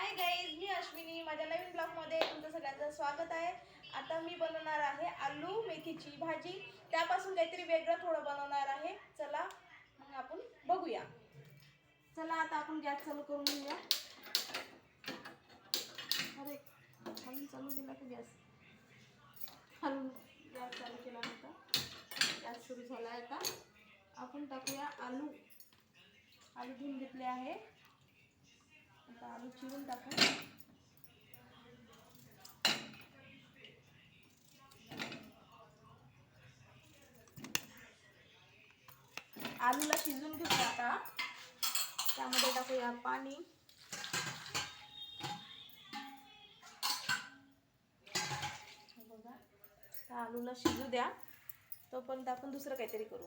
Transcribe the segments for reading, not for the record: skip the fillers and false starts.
Hi guys, मी अश्विनी. माझ्या नवीन ब्लॉगमध्ये तुमचं सगळ्यांचं स्वागत आहे. आता मी बनवणार आहे आलू मेथीची भाजी. त्यापासून काहीतरी वेगळं थोडं बनवणार आहे. चला मग आपण बघूया. चला आता आपण गॅस चालू करून घेऊया. अरे खालून चालू केला का गॅस? खालून गॅस चालू केला होता. गॅस सुरू झाला आहे. आता आपण टाकूया आलू. आलू धुवून घेतले आहे. आता आलू चिरून टाकू. आलूला शिजवून घेऊया. आता त्यामध्ये टाकूया पाणी. बघा, तर आलूला शिजू द्या. तोपर्यंत आपण दुसरं काहीतरी करू,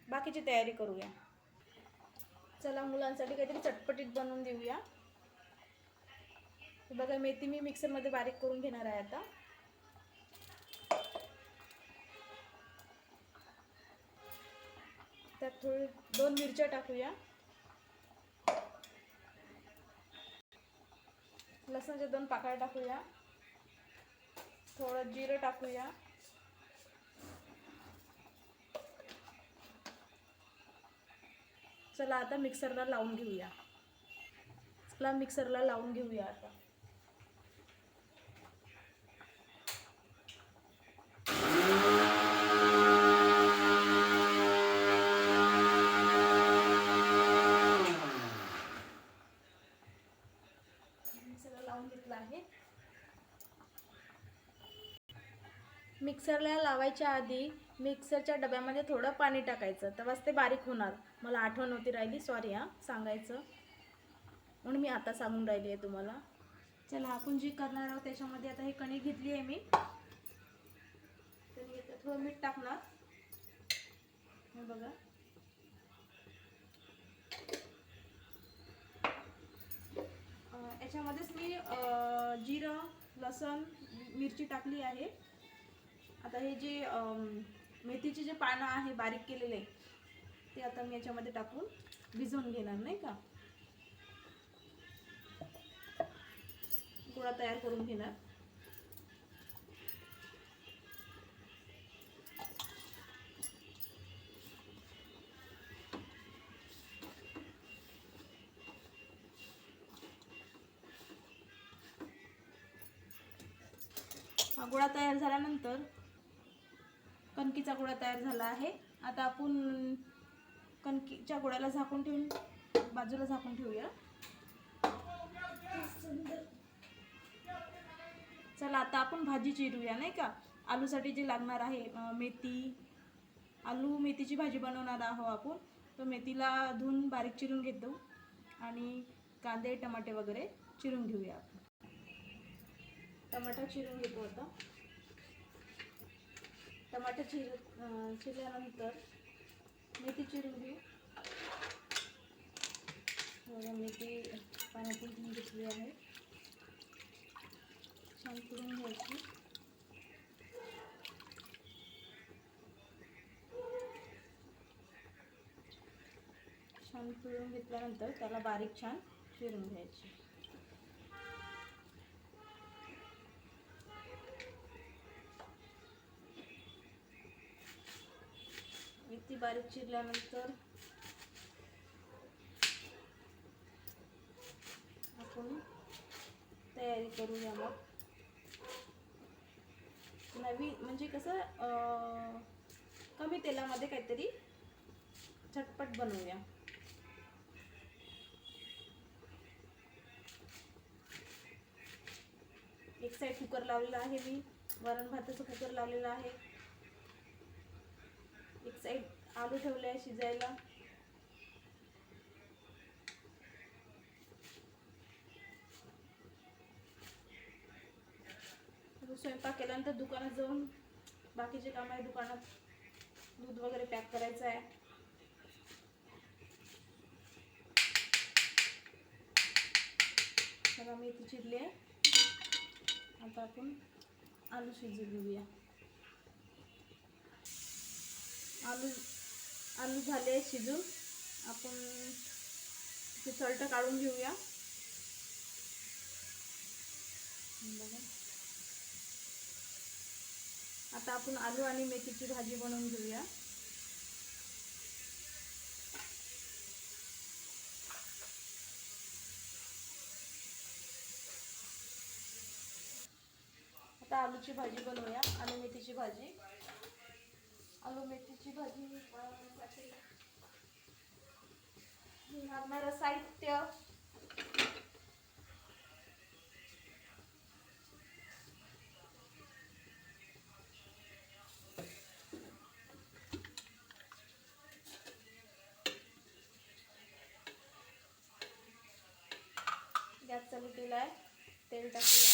बाकीची तयारी करूया. चला मुलांसाठी काहीतरी चटपटीत बनवून देऊया. बघा, मेथी मी मिक्सरमध्ये बारीक करून घेणार आहे. आता त्यात थोडी 2 मिरच्या टाकूया. लसणाच्या 2 पाकळ्या टाकूया. थोडं जिरं टाकूया. चला आता मिक्सरला लावून घेऊया. चला मिक्सरला लावून घेऊया. आता मिक्सरला लावून घेतला आहे. मिक्सरला लावायच्या आधी मिक्सरच्या डब्यामध्ये थोडं पाणी टाकायचं, तेव्हाच ते बारीक होणार. मला आठवण नव्हती राहिली, सॉरी सांगायचं म्हणून मी आता सांगून राहिली आहे तुम्हाला. चला आपण जे करणार आहोत त्याच्यामध्ये आता हे कणिक घेतली आहे मी. थोडं मीठ टाकणार. हे बघा, याच्यामध्येच मी जिरं, लसण, मिरची टाकली आहे. आता हे जे मेथीचे जे पानं आहे बारीक केलेले, ते आता मी याच्यामध्ये टाकून भिजवून घेणार, नाही का. गोळा तयार करून घेणार. हा गोळा तयार झाल्यानंतर कणकीचा गोळा तयार झाला आहे. आता आपण कणकीच्या गोळ्याला झाकून ठेवून बाजूला झाकून ठेवूया. चला आता आपण भाजी चिरूया, नाही का. आलूसाठी जे लागणार आहे मेथी, आलू मेथीची भाजी बनवणार आहोत आपण. तर मेथीला धुवून बारीक चिरून घेतो आणि कांदे टमाटे वगैरे चिरून घेऊया. आपण टमाटर चिरून घेतो. आता टमाटर चिरल्यानंतर मेथी चिरून घेऊ. मेथी पाण्यातून धुवून घेतली आहे. छान करून घ्यायची. छान पिळून घेतल्यानंतर त्याला बारीक छान चिरून घ्यायची. मेथी बारीक चिरल्यानंतर आपण तयारी करूया. मग नवीन म्हणजे कसं कमी तेलामध्ये काहीतरी झटपट बनवूया. एक साईड कुकर लावलेला आहे मी, वरण भाताचं कुकर लावलेला आहे. एक साईड आलू ठेवले आहे शिजायला. स्वयंपाक केल्यानंतर दुकानात जाऊन बाकीचे काम आहे. दुकानात दूध वगैरे पॅक करायचं आहे. सगळं मेथी चिरली आहे. आता आपण आलू शिजू घेऊया. आलू झाले शिजून. आपण हे सल्ट काढून घेऊया. बघा, आता आपण आलू आणि मेथीची भाजी बनवून घेऊया. आता आलूची भाजी बनवूया. आलू मेथीची भाजी. आलू मेथीची भाजी बनवण्यासाठी लागणारं साहित्य: गॅस चालू केला आहे. तेल टाकूया.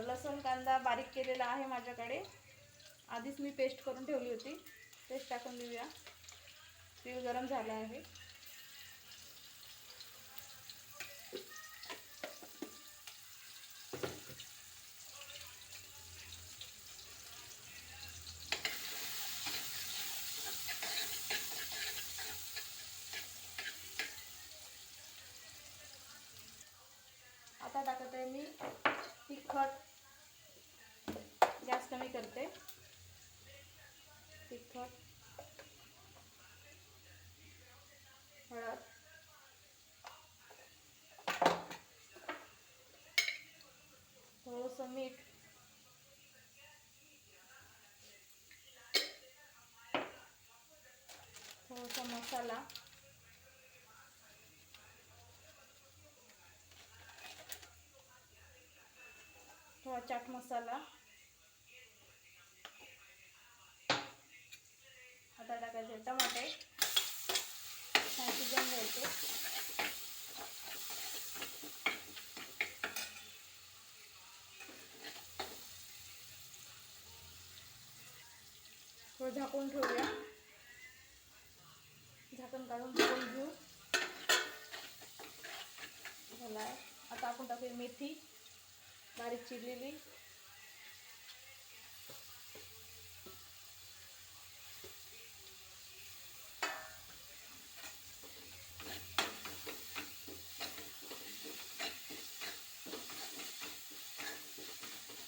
लसूण कांदा बारीक केलेला आहे माझ्याकडे. आधीच मी पेस्ट करून ठेवली होती. पेस्ट टाकून देऊया. तेल गरम झालं आहे. आता टाकत आहे मी तिखट. गॅस कमी करते. तिखट, हळद, थोडंसं मीठ, थोडासा मसाला, थोडा चाट मसाला. आता टाकायचे टमाटे. छान शिजवून घ्यायचे. थोडं झाकून ठेवूया. झाकण काढून बघून घेऊ. झाला आहे. आता आपण टाकूया मेथी बारीक चिरलेली.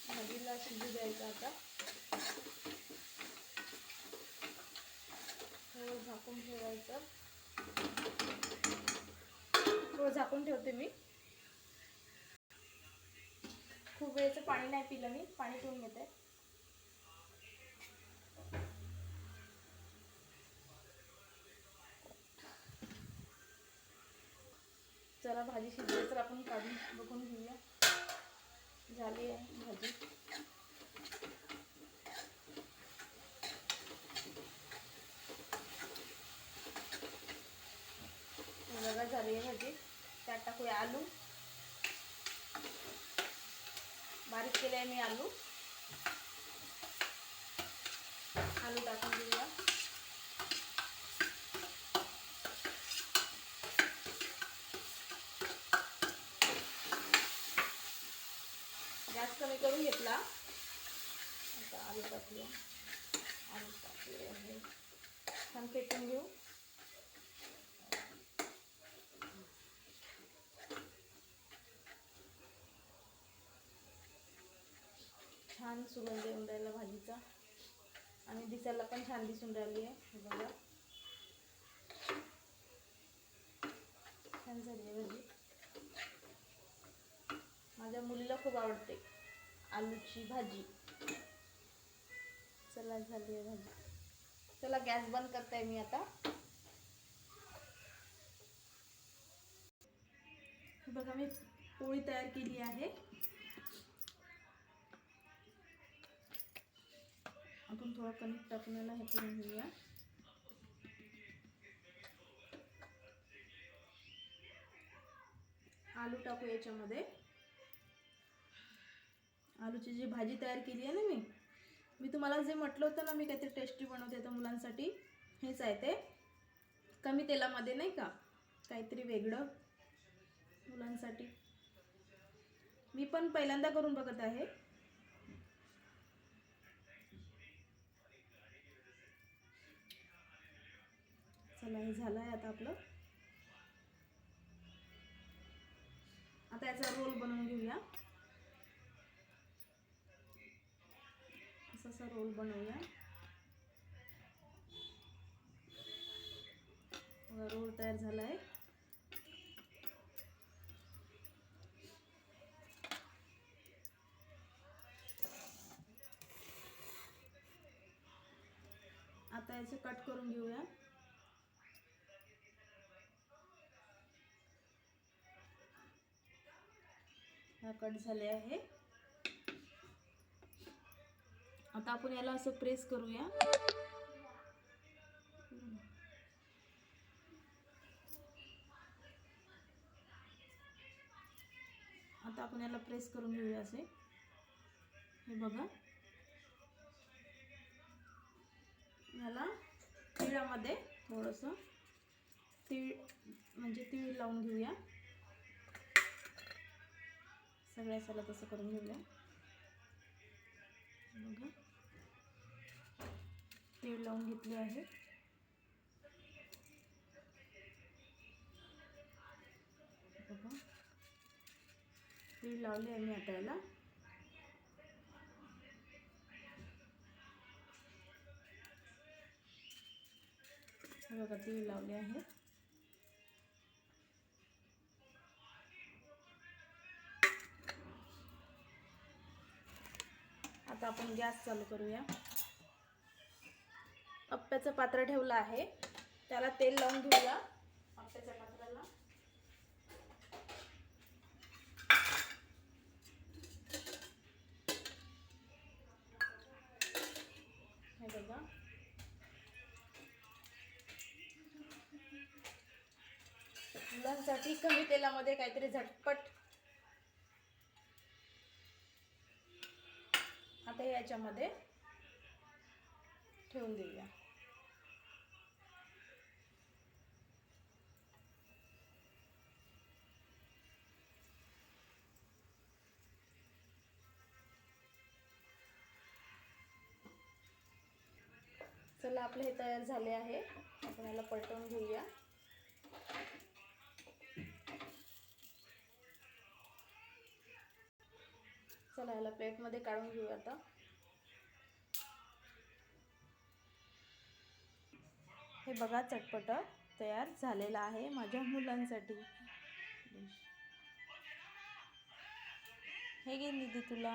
भाजीला शिजू द्यायचं. आता थोडं झाकून ठेवायचं. थोडं झाकून ठेवते मी. खूप वेळचं पाणी नाही पिलं मी. पाणी पिऊन घेते. चला, भाजी शिजली तर आपण काढून बघून घेऊया. झाली आहे भाजी. बघा, झाली आहे भाजी. त्यात टाकूया आलू. बारीक केले आहे मी आलू. आलू टाकून देऊया. गॅस कमी करून घेतला. आता आलू टाकूया. आलू टाकले आहे. छान फेटून घेऊ. छान सुगंध येऊन राहिला भाजीचा आणि दिसायला पण छान दिसून राहिली आहे. बघा, छान झाली आहे भाजी. माझ्या मुलीला खूप आवडते आलूची भाजी. चला, झाली आहे भाजी. चला, गॅस बंद करते मी आता. बघा, मी पोळी तयार केली आहे. आपण थोडा कणिक टाकून याला हे करून घेऊया. आलू टाकू याच्यामध्ये. आलूची जी भाजी तयार केली आहे ना मी तुम्हाला जे म्हटलं होतं ना, मी काहीतरी टेस्टी बनवते आता मुलांसाठी, हेच आहे ते. कमी तेलामध्ये, नाही का, काहीतरी वेगळं. मुलांसाठी. मी पण पहिल्यांदा करून बघत आहे. चला हे झालं आहे आता आपलं. आता याचा रोल बनवून घेऊया. असा रोल बनवूया. रोल तयार झाला आहे. आता याचे कट करून घेऊया. हा कट झाले आहे. आता आपण याला असं प्रेस करूया. आता आपण याला प्रेस करून घेऊया असे. हे बघा, याला तिळामध्ये थोडंसं तीळ म्हणजे तीळ लावून घेऊया. सगळ्याला तसं करून घेऊया. बघा, तीळ लावून घेतली आहे. बघा, तीळ लावले आहे मी आता याला. बघा, तीळ लावले आहे. आता आपण गॅस चालू करूया. अप्प्याचं पात्र ठेवलं आहे, त्याला तेल लावून घेऊया. अप्प्याच्या पात्राला हे बघा, मुलांसाठी कमी तेलामध्ये काहीतरी झटपट. आता याच्यामध्ये ठेवून देऊया. चला, आपले हे तयार झाले आहे. आपण याला पलटवून घेऊया. चला, याला प्लेटमध्ये काढून घेऊया आता. हे बघा, चटपट तयार झालेला आहे माझ्या मुलांसाठी. हे घे निधी तुला.